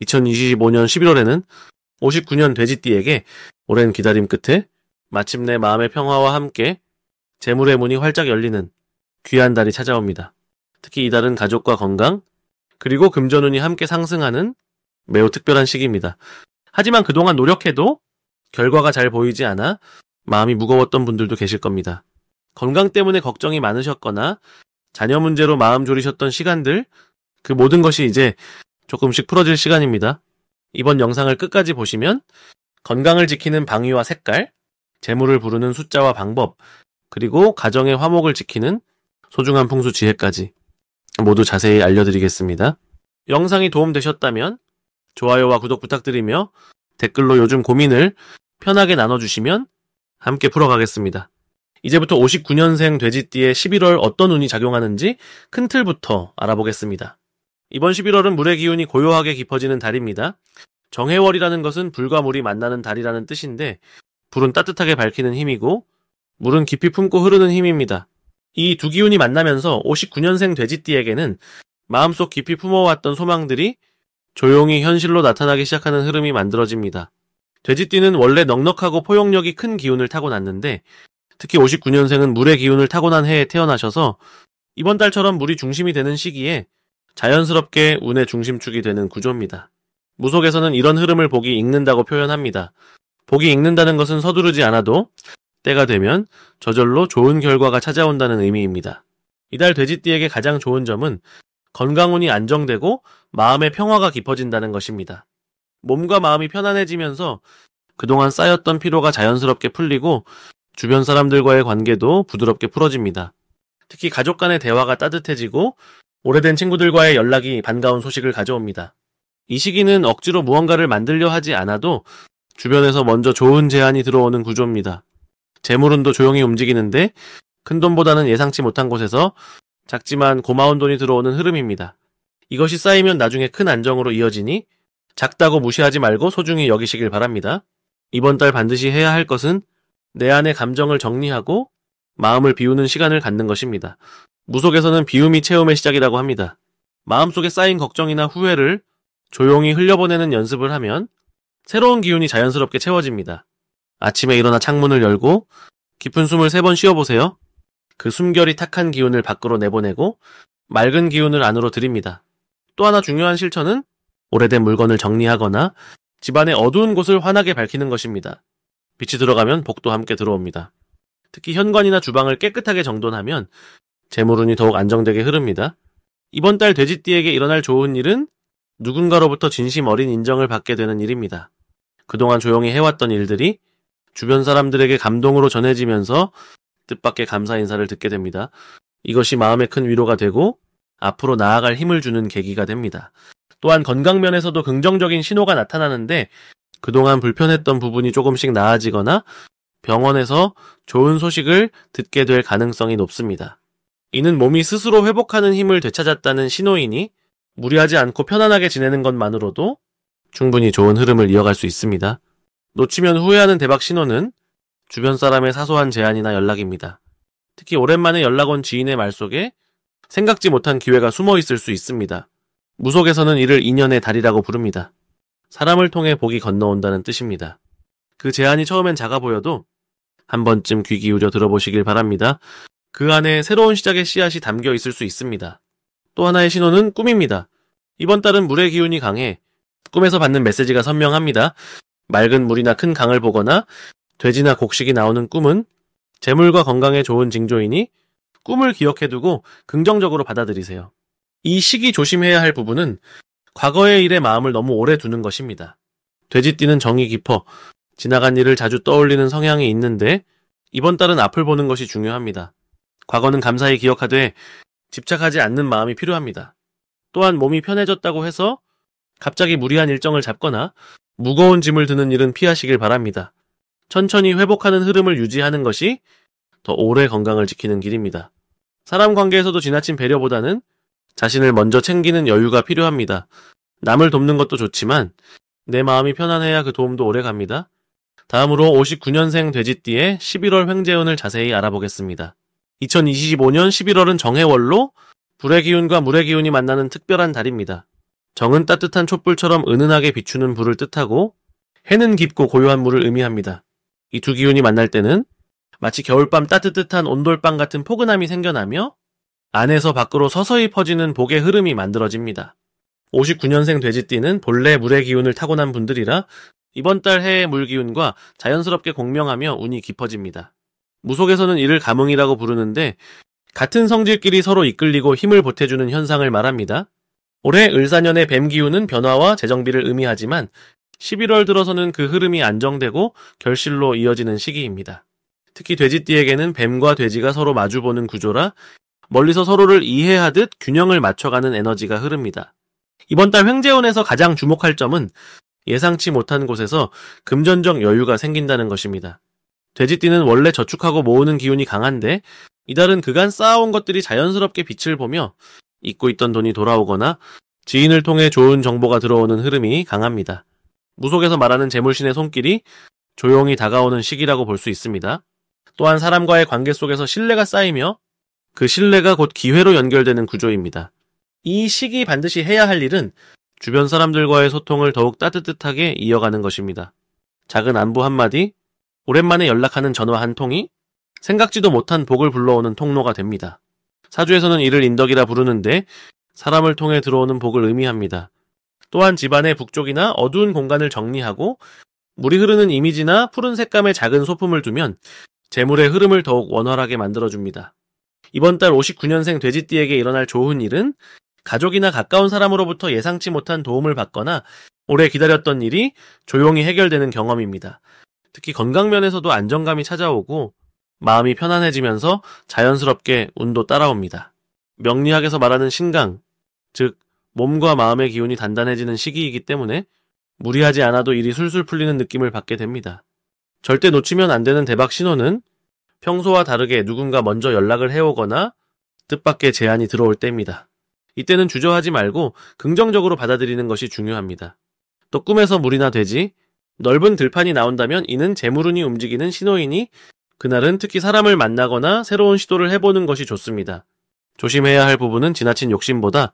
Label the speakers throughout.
Speaker 1: 2025년 11월에는 59년 돼지띠에게 오랜 기다림 끝에 마침내 마음의 평화와 함께 재물의 문이 활짝 열리는 귀한 달이 찾아옵니다. 특히 이 달은 가족과 건강, 그리고 금전운이 함께 상승하는 매우 특별한 시기입니다. 하지만 그동안 노력해도 결과가 잘 보이지 않아 마음이 무거웠던 분들도 계실 겁니다. 건강 때문에 걱정이 많으셨거나 자녀 문제로 마음 졸이셨던 시간들, 그 모든 것이 이제 조금씩 풀어질 시간입니다. 이번 영상을 끝까지 보시면 건강을 지키는 방위와 색깔, 재물을 부르는 숫자와 방법, 그리고 가정의 화목을 지키는 소중한 풍수 지혜까지 모두 자세히 알려드리겠습니다. 영상이 도움되셨다면 좋아요와 구독 부탁드리며 댓글로 요즘 고민을 편하게 나눠주시면 함께 풀어가겠습니다. 이제부터 59년생 돼지띠의 11월 어떤 운이 작용하는지 큰 틀부터 알아보겠습니다. 이번 11월은 물의 기운이 고요하게 깊어지는 달입니다. 정해월이라는 것은 불과 물이 만나는 달이라는 뜻인데, 불은 따뜻하게 밝히는 힘이고 물은 깊이 품고 흐르는 힘입니다. 이 두 기운이 만나면서 59년생 돼지띠에게는 마음속 깊이 품어왔던 소망들이 조용히 현실로 나타나기 시작하는 흐름이 만들어집니다. 돼지띠는 원래 넉넉하고 포용력이 큰 기운을 타고났는데, 특히 59년생은 물의 기운을 타고난 해에 태어나셔서 이번 달처럼 물이 중심이 되는 시기에 자연스럽게 운의 중심축이 되는 구조입니다. 무속에서는 이런 흐름을 복이 읽는다고 표현합니다. 복이 읽는다는 것은 서두르지 않아도 때가 되면 저절로 좋은 결과가 찾아온다는 의미입니다. 이달 돼지띠에게 가장 좋은 점은 건강운이 안정되고 마음의 평화가 깊어진다는 것입니다. 몸과 마음이 편안해지면서 그동안 쌓였던 피로가 자연스럽게 풀리고 주변 사람들과의 관계도 부드럽게 풀어집니다. 특히 가족 간의 대화가 따뜻해지고 오래된 친구들과의 연락이 반가운 소식을 가져옵니다. 이 시기는 억지로 무언가를 만들려 하지 않아도 주변에서 먼저 좋은 제안이 들어오는 구조입니다. 재물운도 조용히 움직이는데 큰돈보다는 예상치 못한 곳에서 작지만 고마운 돈이 들어오는 흐름입니다. 이것이 쌓이면 나중에 큰 안정으로 이어지니 작다고 무시하지 말고 소중히 여기시길 바랍니다. 이번 달 반드시 해야 할 것은 내 안의 감정을 정리하고 마음을 비우는 시간을 갖는 것입니다. 무속에서는 비움이 체험의 시작이라고 합니다. 마음속에 쌓인 걱정이나 후회를 조용히 흘려보내는 연습을 하면 새로운 기운이 자연스럽게 채워집니다. 아침에 일어나 창문을 열고 깊은 숨을 3번 쉬어보세요. 그 숨결이 탁한 기운을 밖으로 내보내고 맑은 기운을 안으로 들입니다. 또 하나 중요한 실천은 오래된 물건을 정리하거나 집안의 어두운 곳을 환하게 밝히는 것입니다. 빛이 들어가면 복도 함께 들어옵니다. 특히 현관이나 주방을 깨끗하게 정돈하면 재물운이 더욱 안정되게 흐릅니다. 이번 달 돼지띠에게 일어날 좋은 일은 누군가로부터 진심 어린 인정을 받게 되는 일입니다. 그동안 조용히 해왔던 일들이 주변 사람들에게 감동으로 전해지면서 뜻밖의 감사 인사를 듣게 됩니다. 이것이 마음에 큰 위로가 되고 앞으로 나아갈 힘을 주는 계기가 됩니다. 또한 건강면에서도 긍정적인 신호가 나타나는데, 그동안 불편했던 부분이 조금씩 나아지거나 병원에서 좋은 소식을 듣게 될 가능성이 높습니다. 이는 몸이 스스로 회복하는 힘을 되찾았다는 신호이니 무리하지 않고 편안하게 지내는 것만으로도 충분히 좋은 흐름을 이어갈 수 있습니다. 놓치면 후회하는 대박 신호는 주변 사람의 사소한 제안이나 연락입니다. 특히 오랜만에 연락 온 지인의 말 속에 생각지 못한 기회가 숨어 있을 수 있습니다. 무속에서는 이를 인연의 달이라고 부릅니다. 사람을 통해 복이 건너온다는 뜻입니다. 그 제안이 처음엔 작아 보여도 한 번쯤 귀 기울여 들어보시길 바랍니다. 그 안에 새로운 시작의 씨앗이 담겨 있을 수 있습니다. 또 하나의 신호는 꿈입니다. 이번 달은 물의 기운이 강해 꿈에서 받는 메시지가 선명합니다. 맑은 물이나 큰 강을 보거나 돼지나 곡식이 나오는 꿈은 재물과 건강에 좋은 징조이니 꿈을 기억해두고 긍정적으로 받아들이세요. 이 시기 조심해야 할 부분은 과거의 일에 마음을 너무 오래 두는 것입니다. 돼지띠는 정이 깊어 지나간 일을 자주 떠올리는 성향이 있는데 이번 달은 앞을 보는 것이 중요합니다. 과거는 감사히 기억하되 집착하지 않는 마음이 필요합니다. 또한 몸이 편해졌다고 해서 갑자기 무리한 일정을 잡거나 무거운 짐을 드는 일은 피하시길 바랍니다. 천천히 회복하는 흐름을 유지하는 것이 더 오래 건강을 지키는 길입니다. 사람 관계에서도 지나친 배려보다는 자신을 먼저 챙기는 여유가 필요합니다. 남을 돕는 것도 좋지만 내 마음이 편안해야 그 도움도 오래 갑니다. 다음으로 59년생 돼지띠의 11월 횡재운을 자세히 알아보겠습니다. 2025년 11월은 정해월로 불의 기운과 물의 기운이 만나는 특별한 달입니다. 정은 따뜻한 촛불처럼 은은하게 비추는 불을 뜻하고 해는 깊고 고요한 물을 의미합니다. 이 두 기운이 만날 때는 마치 겨울밤 따뜻한 온돌방 같은 포근함이 생겨나며 안에서 밖으로 서서히 퍼지는 복의 흐름이 만들어집니다. 59년생 돼지띠는 본래 물의 기운을 타고난 분들이라 이번 달 해의 물 기운과 자연스럽게 공명하며 운이 깊어집니다. 무속에서는 이를 감응이라고 부르는데 같은 성질끼리 서로 이끌리고 힘을 보태주는 현상을 말합니다. 올해 을사년의 뱀 기운은 변화와 재정비를 의미하지만 11월 들어서는 그 흐름이 안정되고 결실로 이어지는 시기입니다. 특히 돼지띠에게는 뱀과 돼지가 서로 마주보는 구조라 멀리서 서로를 이해하듯 균형을 맞춰가는 에너지가 흐릅니다. 이번 달 횡재운에서 가장 주목할 점은 예상치 못한 곳에서 금전적 여유가 생긴다는 것입니다. 돼지띠는 원래 저축하고 모으는 기운이 강한데 이달은 그간 쌓아온 것들이 자연스럽게 빛을 보며 잊고 있던 돈이 돌아오거나 지인을 통해 좋은 정보가 들어오는 흐름이 강합니다. 무속에서 말하는 재물신의 손길이 조용히 다가오는 시기라고 볼 수 있습니다. 또한 사람과의 관계 속에서 신뢰가 쌓이며 그 신뢰가 곧 기회로 연결되는 구조입니다. 이 시기 반드시 해야 할 일은 주변 사람들과의 소통을 더욱 따뜻하게 이어가는 것입니다. 작은 안부 한마디, 오랜만에 연락하는 전화 한 통이 생각지도 못한 복을 불러오는 통로가 됩니다. 사주에서는 이를 인덕이라 부르는데 사람을 통해 들어오는 복을 의미합니다. 또한 집안의 북쪽이나 어두운 공간을 정리하고 물이 흐르는 이미지나 푸른 색감의 작은 소품을 두면 재물의 흐름을 더욱 원활하게 만들어줍니다. 이번 달 59년생 돼지띠에게 일어날 좋은 일은 가족이나 가까운 사람으로부터 예상치 못한 도움을 받거나 오래 기다렸던 일이 조용히 해결되는 경험입니다. 특히 건강면에서도 안정감이 찾아오고 마음이 편안해지면서 자연스럽게 운도 따라옵니다. 명리학에서 말하는 신강, 즉 몸과 마음의 기운이 단단해지는 시기이기 때문에 무리하지 않아도 일이 술술 풀리는 느낌을 받게 됩니다. 절대 놓치면 안 되는 대박 신호는 평소와 다르게 누군가 먼저 연락을 해오거나 뜻밖의 제안이 들어올 때입니다. 이때는 주저하지 말고 긍정적으로 받아들이는 것이 중요합니다. 또 꿈에서 물이나 돼지, 넓은 들판이 나온다면 이는 재물운이 움직이는 신호이니 그날은 특히 사람을 만나거나 새로운 시도를 해보는 것이 좋습니다. 조심해야 할 부분은 지나친 욕심보다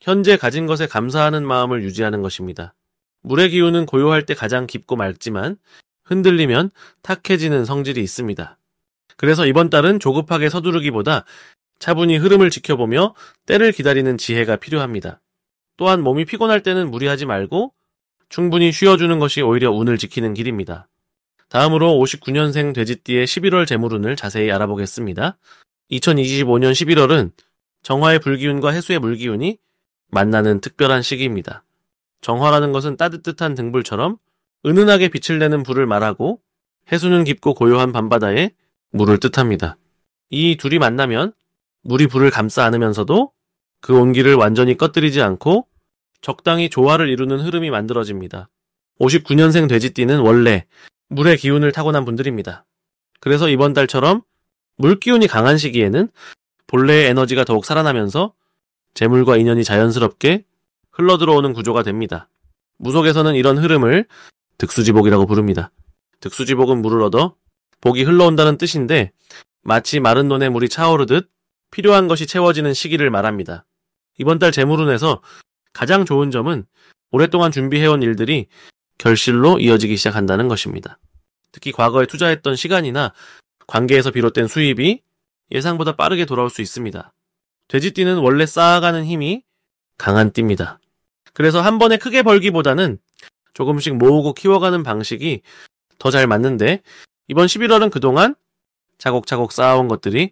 Speaker 1: 현재 가진 것에 감사하는 마음을 유지하는 것입니다. 물의 기운은 고요할 때 가장 깊고 맑지만 흔들리면 탁해지는 성질이 있습니다. 그래서 이번 달은 조급하게 서두르기보다 차분히 흐름을 지켜보며 때를 기다리는 지혜가 필요합니다. 또한 몸이 피곤할 때는 무리하지 말고 충분히 쉬어주는 것이 오히려 운을 지키는 길입니다. 다음으로 59년생 돼지띠의 11월 재물운을 자세히 알아보겠습니다. 2025년 11월은 정화의 불기운과 해수의 물기운이 만나는 특별한 시기입니다. 정화라는 것은 따뜻한 등불처럼 은은하게 빛을 내는 불을 말하고 해수는 깊고 고요한 밤바다에 물을 뜻합니다. 이 둘이 만나면 물이 불을 감싸 안으면서도 그 온기를 완전히 꺼뜨리지 않고 적당히 조화를 이루는 흐름이 만들어집니다. 59년생 돼지띠는 원래 물의 기운을 타고난 분들입니다. 그래서 이번 달처럼 물기운이 강한 시기에는 본래의 에너지가 더욱 살아나면서 재물과 인연이 자연스럽게 흘러들어오는 구조가 됩니다. 무속에서는 이런 흐름을 득수지복이라고 부릅니다. 득수지복은 물을 얻어 복이 흘러온다는 뜻인데 마치 마른 논에 물이 차오르듯 필요한 것이 채워지는 시기를 말합니다. 이번 달 재물운에서 가장 좋은 점은 오랫동안 준비해온 일들이 결실로 이어지기 시작한다는 것입니다. 특히 과거에 투자했던 시간이나 관계에서 비롯된 수입이 예상보다 빠르게 돌아올 수 있습니다. 돼지띠는 원래 쌓아가는 힘이 강한 띠입니다. 그래서 한 번에 크게 벌기보다는 조금씩 모으고 키워가는 방식이 더 잘 맞는데 이번 11월은 그동안 차곡차곡 쌓아온 것들이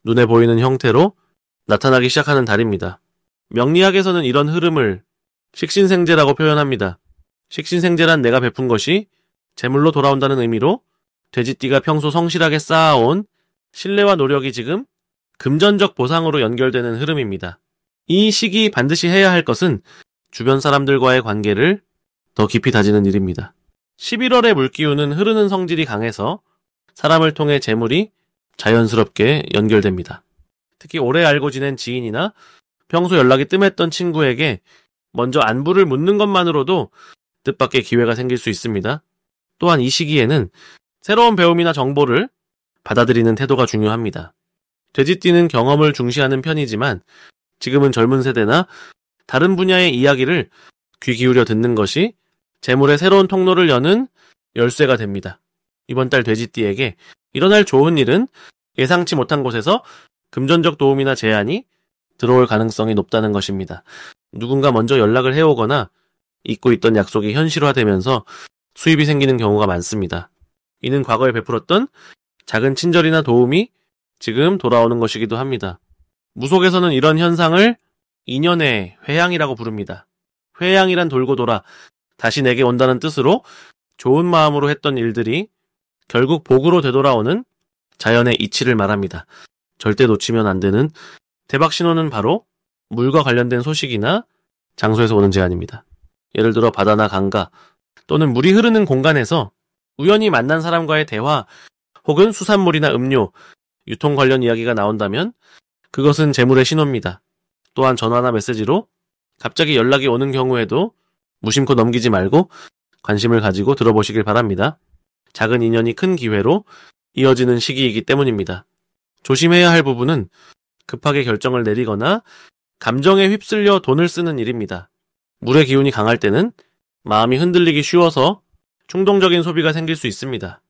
Speaker 1: 눈에 보이는 형태로 나타나기 시작하는 달입니다. 명리학에서는 이런 흐름을 식신생재라고 표현합니다. 식신생재란 내가 베푼 것이 재물로 돌아온다는 의미로 돼지띠가 평소 성실하게 쌓아온 신뢰와 노력이 지금 금전적 보상으로 연결되는 흐름입니다. 이 시기 반드시 해야 할 것은 주변 사람들과의 관계를 더 깊이 다지는 일입니다. 11월의 물기운은 흐르는 성질이 강해서 사람을 통해 재물이 자연스럽게 연결됩니다. 특히 오래 알고 지낸 지인이나 평소 연락이 뜸했던 친구에게 먼저 안부를 묻는 것만으로도 뜻밖의 기회가 생길 수 있습니다. 또한 이 시기에는 새로운 배움이나 정보를 받아들이는 태도가 중요합니다. 돼지띠는 경험을 중시하는 편이지만 지금은 젊은 세대나 다른 분야의 이야기를 귀 기울여 듣는 것이 재물의 새로운 통로를 여는 열쇠가 됩니다. 이번 달 돼지띠에게 일어날 좋은 일은 예상치 못한 곳에서 금전적 도움이나 제안이 들어올 가능성이 높다는 것입니다. 누군가 먼저 연락을 해오거나 잊고 있던 약속이 현실화되면서 수입이 생기는 경우가 많습니다. 이는 과거에 베풀었던 작은 친절이나 도움이 지금 돌아오는 것이기도 합니다. 무속에서는 이런 현상을 인연의 회양이라고 부릅니다. 회양이란 돌고 돌아 다시 내게 온다는 뜻으로 좋은 마음으로 했던 일들이 결국 복으로 되돌아오는 자연의 이치를 말합니다. 절대 놓치면 안 되는 대박 신호는 바로 물과 관련된 소식이나 장소에서 오는 제안입니다. 예를 들어 바다나 강가 또는 물이 흐르는 공간에서 우연히 만난 사람과의 대화 혹은 수산물이나 음료, 유통 관련 이야기가 나온다면 그것은 재물의 신호입니다. 또한 전화나 메시지로 갑자기 연락이 오는 경우에도 무심코 넘기지 말고 관심을 가지고 들어보시길 바랍니다. 작은 인연이 큰 기회로 이어지는 시기이기 때문입니다. 조심해야 할 부분은 급하게 결정을 내리거나 감정에 휩쓸려 돈을 쓰는 일입니다. 물의 기운이 강할 때는 마음이 흔들리기 쉬워서 충동적인 소비가 생길 수 있습니다.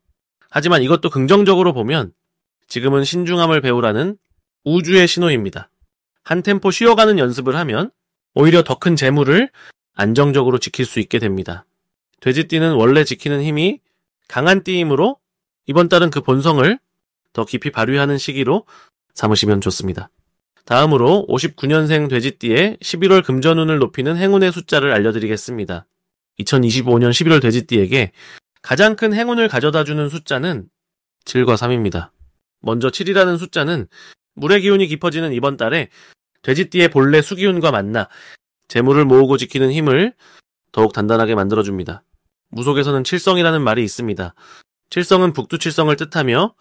Speaker 1: 하지만 이것도 긍정적으로 보면 지금은 신중함을 배우라는 우주의 신호입니다. 한 템포 쉬어가는 연습을 하면 오히려 더 큰 재물을 안정적으로 지킬 수 있게 됩니다. 돼지띠는 원래 지키는 힘이 강한 띠이므로 이번 달은 그 본성을 더 깊이 발휘하는 시기로 삼으시면 좋습니다. 다음으로 59년생 돼지띠의 11월 금전운을 높이는 행운의 숫자를 알려드리겠습니다. 2025년 11월 돼지띠에게 가장 큰 행운을 가져다주는 숫자는 7과 3입니다. 먼저 7이라는 숫자는 물의 기운이 깊어지는 이번 달에 돼지띠의 본래 수기운과 만나 재물을 모으고 지키는 힘을 더욱 단단하게 만들어줍니다. 무속에서는 칠성이라는 말이 있습니다. 칠성은 북두칠성을 뜻하며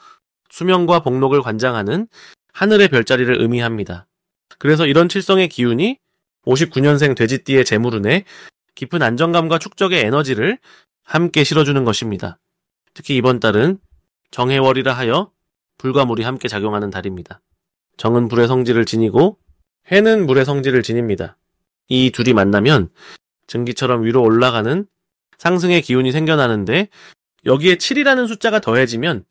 Speaker 1: 수명과 복록을 관장하는 하늘의 별자리를 의미합니다. 그래서 이런 칠성의 기운이 59년생 돼지띠의 재물운에 깊은 안정감과 축적의 에너지를 함께 실어주는 것입니다. 특히 이번 달은 정해월이라 하여 불과 물이 함께 작용하는 달입니다. 정은 불의 성질을 지니고 해는 물의 성질을 지닙니다. 이 둘이 만나면 증기처럼 위로 올라가는 상승의 기운이 생겨나는데 여기에 7이라는 숫자가 더해지면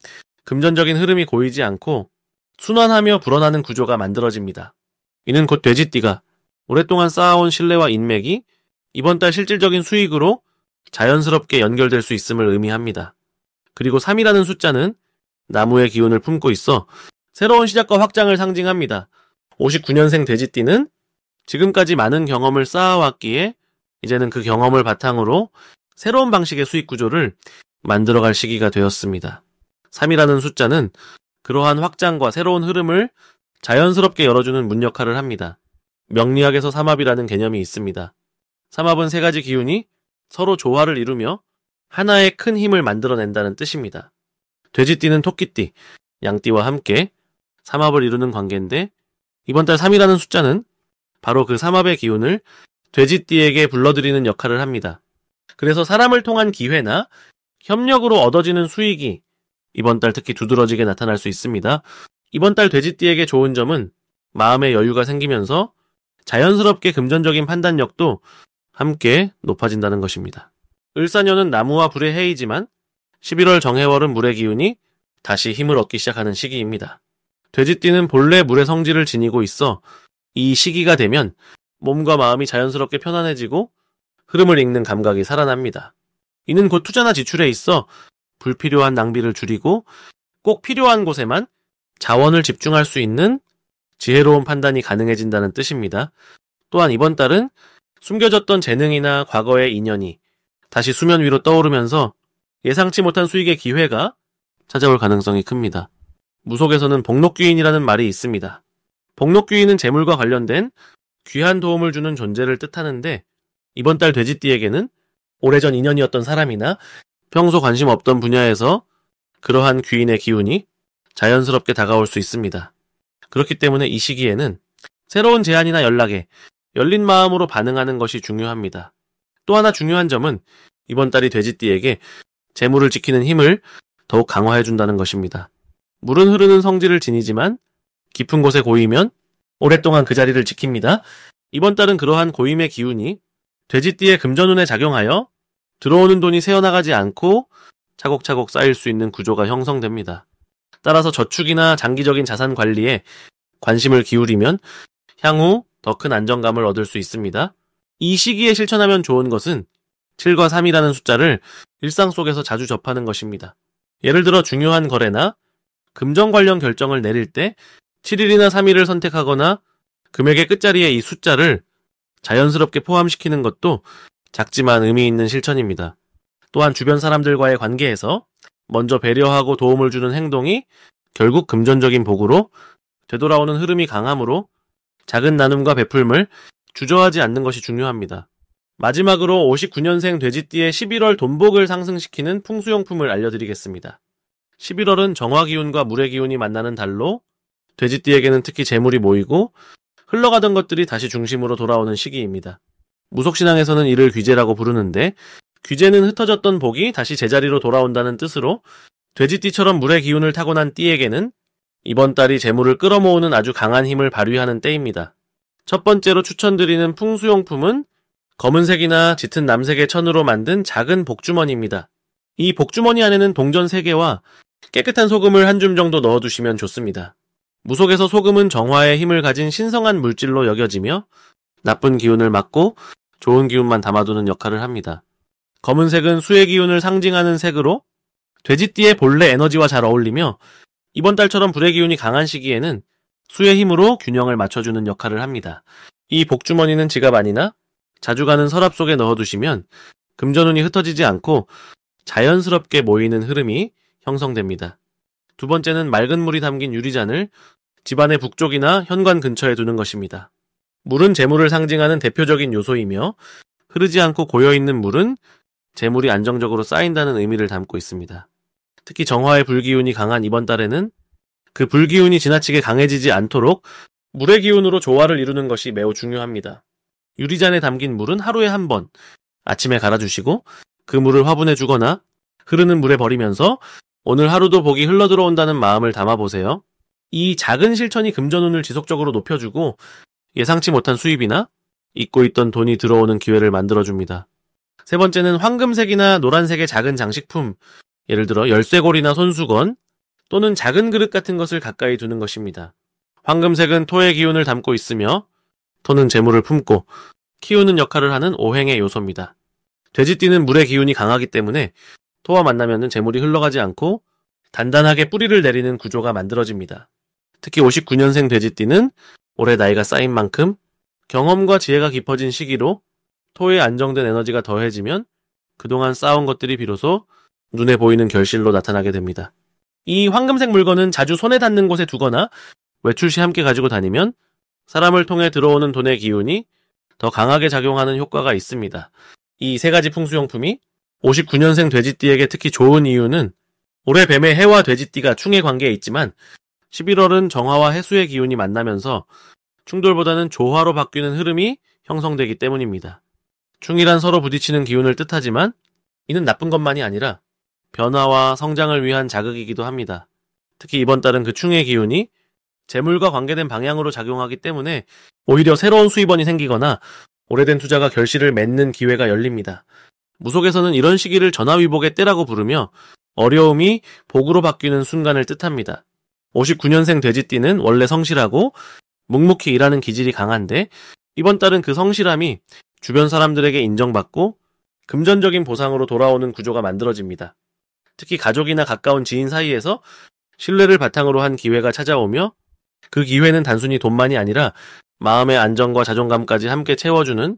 Speaker 1: 금전적인 흐름이 고이지 않고 순환하며 불어나는 구조가 만들어집니다. 이는 곧 돼지띠가 오랫동안 쌓아온 신뢰와 인맥이 이번 달 실질적인 수익으로 자연스럽게 연결될 수 있음을 의미합니다. 그리고 3이라는 숫자는 나무의 기운을 품고 있어 새로운 시작과 확장을 상징합니다. 59년생 돼지띠는 지금까지 많은 경험을 쌓아왔기에 이제는 그 경험을 바탕으로 새로운 방식의 수익 구조를 만들어갈 시기가 되었습니다. 3이라는 숫자는 그러한 확장과 새로운 흐름을 자연스럽게 열어주는 문 역할을 합니다. 명리학에서 삼합이라는 개념이 있습니다. 삼합은 세 가지 기운이 서로 조화를 이루며 하나의 큰 힘을 만들어낸다는 뜻입니다. 돼지띠는 토끼띠, 양띠와 함께 삼합을 이루는 관계인데 이번 달 3이라는 숫자는 바로 그 삼합의 기운을 돼지띠에게 불러들이는 역할을 합니다. 그래서 사람을 통한 기회나 협력으로 얻어지는 수익이 이번 달 특히 두드러지게 나타날 수 있습니다. 이번 달 돼지띠에게 좋은 점은 마음의 여유가 생기면서 자연스럽게 금전적인 판단력도 함께 높아진다는 것입니다. 을사년은 나무와 불의 해이지만 11월 정해월은 물의 기운이 다시 힘을 얻기 시작하는 시기입니다. 돼지띠는 본래 물의 성질을 지니고 있어 이 시기가 되면 몸과 마음이 자연스럽게 편안해지고 흐름을 읽는 감각이 살아납니다. 이는 곧 투자나 지출에 있어 불필요한 낭비를 줄이고 꼭 필요한 곳에만 자원을 집중할 수 있는 지혜로운 판단이 가능해진다는 뜻입니다. 또한 이번 달은 숨겨졌던 재능이나 과거의 인연이 다시 수면 위로 떠오르면서 예상치 못한 수익의 기회가 찾아올 가능성이 큽니다. 무속에서는 복록귀인이라는 말이 있습니다. 복록귀인은 재물과 관련된 귀한 도움을 주는 존재를 뜻하는데 이번 달 돼지띠에게는 오래전 인연이었던 사람이나 평소 관심 없던 분야에서 그러한 귀인의 기운이 자연스럽게 다가올 수 있습니다. 그렇기 때문에 이 시기에는 새로운 제안이나 연락에 열린 마음으로 반응하는 것이 중요합니다. 또 하나 중요한 점은 이번 달이 돼지띠에게 재물을 지키는 힘을 더욱 강화해준다는 것입니다. 물은 흐르는 성질을 지니지만 깊은 곳에 고이면 오랫동안 그 자리를 지킵니다. 이번 달은 그러한 고임의 기운이 돼지띠의 금전운에 작용하여 들어오는 돈이 새어나가지 않고 차곡차곡 쌓일 수 있는 구조가 형성됩니다. 따라서 저축이나 장기적인 자산 관리에 관심을 기울이면 향후 더 큰 안정감을 얻을 수 있습니다. 이 시기에 실천하면 좋은 것은 7과 3이라는 숫자를 일상 속에서 자주 접하는 것입니다. 예를 들어 중요한 거래나 금전 관련 결정을 내릴 때 7일이나 3일을 선택하거나 금액의 끝자리에 이 숫자를 자연스럽게 포함시키는 것도 작지만 의미 있는 실천입니다. 또한 주변 사람들과의 관계에서 먼저 배려하고 도움을 주는 행동이 결국 금전적인 복으로 되돌아오는 흐름이 강하므로 작은 나눔과 베풀물 주저하지 않는 것이 중요합니다. 마지막으로 59년생 돼지띠의 11월 돈복을 상승시키는 풍수용품을 알려드리겠습니다. 11월은 정화기운과 물의 기운이 만나는 달로 돼지띠에게는 특히 재물이 모이고 흘러가던 것들이 다시 중심으로 돌아오는 시기입니다. 무속신앙에서는 이를 귀재라고 부르는데 귀재는 흩어졌던 복이 다시 제자리로 돌아온다는 뜻으로 돼지띠처럼 물의 기운을 타고난 띠에게는 이번 달이 재물을 끌어모으는 아주 강한 힘을 발휘하는 때입니다. 첫 번째로 추천드리는 풍수용품은 검은색이나 짙은 남색의 천으로 만든 작은 복주머니입니다. 이 복주머니 안에는 동전 3개와 깨끗한 소금을 한 줌 정도 넣어두시면 좋습니다. 무속에서 소금은 정화의 힘을 가진 신성한 물질로 여겨지며 나쁜 기운을 막고 좋은 기운만 담아두는 역할을 합니다. 검은색은 수의 기운을 상징하는 색으로 돼지띠의 본래 에너지와 잘 어울리며 이번 달처럼 불의 기운이 강한 시기에는 수의 힘으로 균형을 맞춰주는 역할을 합니다. 이 복주머니는 지갑 안이나 자주 가는 서랍 속에 넣어두시면 금전운이 흩어지지 않고 자연스럽게 모이는 흐름이 형성됩니다. 두 번째는 맑은 물이 담긴 유리잔을 집안의 북쪽이나 현관 근처에 두는 것입니다. 물은 재물을 상징하는 대표적인 요소이며 흐르지 않고 고여있는 물은 재물이 안정적으로 쌓인다는 의미를 담고 있습니다. 특히 정화의 불기운이 강한 이번 달에는 그 불기운이 지나치게 강해지지 않도록 물의 기운으로 조화를 이루는 것이 매우 중요합니다. 유리잔에 담긴 물은 하루에 한 번 아침에 갈아주시고 그 물을 화분에 주거나 흐르는 물에 버리면서 오늘 하루도 복이 흘러들어온다는 마음을 담아보세요. 이 작은 실천이 금전운을 지속적으로 높여주고 예상치 못한 수입이나 잊고 있던 돈이 들어오는 기회를 만들어줍니다. 세 번째는 황금색이나 노란색의 작은 장식품, 예를 들어 열쇠고리나 손수건 또는 작은 그릇 같은 것을 가까이 두는 것입니다. 황금색은 토의 기운을 담고 있으며 토는 재물을 품고 키우는 역할을 하는 오행의 요소입니다. 돼지띠는 물의 기운이 강하기 때문에 토와 만나면 재물이 흘러가지 않고 단단하게 뿌리를 내리는 구조가 만들어집니다. 특히 59년생 돼지띠는 올해 나이가 쌓인 만큼 경험과 지혜가 깊어진 시기로 토의 안정된 에너지가 더해지면 그동안 쌓아온 것들이 비로소 눈에 보이는 결실로 나타나게 됩니다. 이 황금색 물건은 자주 손에 닿는 곳에 두거나 외출 시 함께 가지고 다니면 사람을 통해 들어오는 돈의 기운이 더 강하게 작용하는 효과가 있습니다. 이 세 가지 풍수용품이 59년생 돼지띠에게 특히 좋은 이유는 올해 뱀의 해와 돼지띠가 충의 관계에 있지만 11월은 정화와 해수의 기운이 만나면서 충돌보다는 조화로 바뀌는 흐름이 형성되기 때문입니다. 충이란 서로 부딪히는 기운을 뜻하지만 이는 나쁜 것만이 아니라 변화와 성장을 위한 자극이기도 합니다. 특히 이번 달은 그 충의 기운이 재물과 관계된 방향으로 작용하기 때문에 오히려 새로운 수입원이 생기거나 오래된 투자가 결실을 맺는 기회가 열립니다. 무속에서는 이런 시기를 전화위복의 때라고 부르며 어려움이 복으로 바뀌는 순간을 뜻합니다. 59년생 돼지띠는 원래 성실하고 묵묵히 일하는 기질이 강한데 이번 달은 그 성실함이 주변 사람들에게 인정받고 금전적인 보상으로 돌아오는 구조가 만들어집니다. 특히 가족이나 가까운 지인 사이에서 신뢰를 바탕으로 한 기회가 찾아오며 그 기회는 단순히 돈만이 아니라 마음의 안정과 자존감까지 함께 채워주는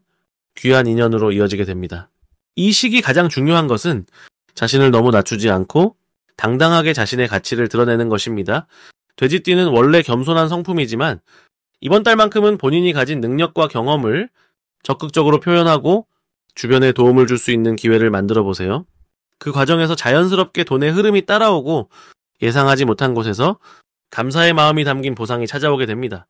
Speaker 1: 귀한 인연으로 이어지게 됩니다. 이 시기 가장 중요한 것은 자신을 너무 낮추지 않고 당당하게 자신의 가치를 드러내는 것입니다. 돼지띠는 원래 겸손한 성품이지만 이번 달만큼은 본인이 가진 능력과 경험을 적극적으로 표현하고 주변에 도움을 줄 수 있는 기회를 만들어 보세요. 그 과정에서 자연스럽게 돈의 흐름이 따라오고 예상하지 못한 곳에서 감사의 마음이 담긴 보상이 찾아오게 됩니다.